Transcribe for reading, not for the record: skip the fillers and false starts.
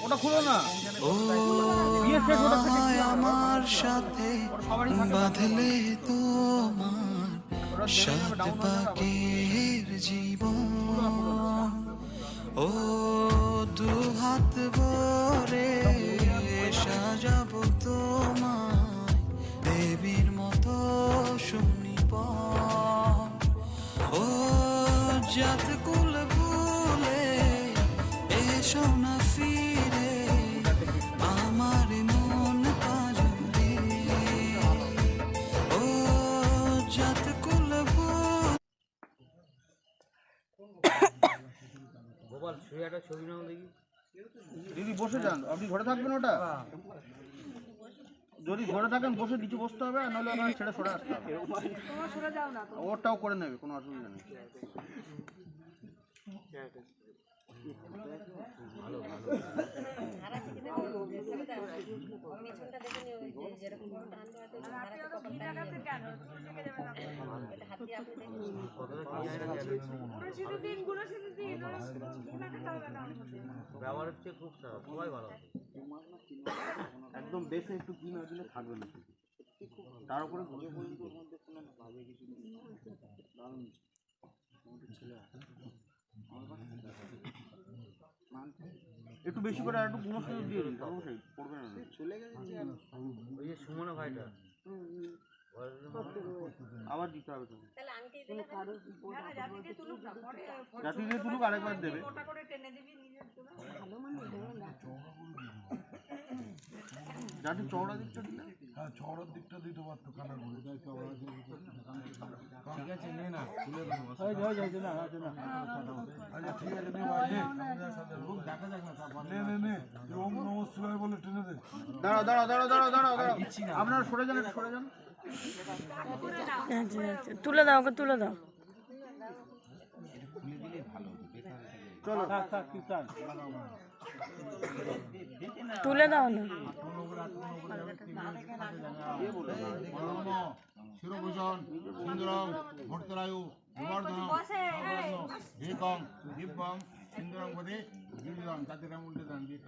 ওটা খুলো না। আমার সাথে বাঁধলে তোমার সাত পাকের জীবন, ও দু হাত ভরে সাজাবো তোমায় দেবীর মতো শুনিব, ও জাত কুল ভুলে এসো না ফিরে আমার মন পাজরে, ও জাত কুল ভুলে। গোপাল শুয়ে একটা ছবি নাও দেখি। দিদি বসে যান, আপনি ঘরে থাকবেন। ওটা যদি ঘরে থাকেন বসে নিচে বসতে হবে, নাহলে আপনার ছেড়ে সরে আসতে হবে। ওটাও করে নেবে, কোনো অসুবিধা নেই। ব্যবহার হচ্ছে খুব খারাপ, সবাই ভালো একদম বেশি একটু কি না দিলে থাকবে না, তার উপরে ঘুরে পর্যন্ত ওর মধ্যে কোনো ভাবে কিছু দারুণ একটু বেশি করে একটু গুঁড়ো সুন্দর দিয়ে দিন, অবশ্যই পড়বে না, চলে গেছে। ওই যে সুমনা ভাইটা আবার দিতে হবে। জাতি দিয়ে তুলুক, আরেকবার দেবে। জাতি চওড়া দিকটা দিলে, হ্যাঁ চওড়ার দিকটা দিতে পারতো, কানা করে চওড়া ঠিক আছে, নে না তুলে দেবো। আচ্ছা ঠিক আছে, নে ভাই নে, দেখা যাক না তারপর। নে নে নে, ওম নমঃ শিবায় বলে টেনে দে। দাঁড়াও দাঁড়াও দাঁড়াও দাঁড়াও দাঁড়াও দাঁড়াও, আপনারা সরে যান, সরে যান। তুলে দাও, ওকে তুলে দাও। চলো তুলে দাও না। শিরভূষণ সুন্দরং ভট্টরায়ু বিবর্ধনম একং দিব্যং সুন্দরং পদে জীবিতং তাদের উল্টে দেন দিয়ে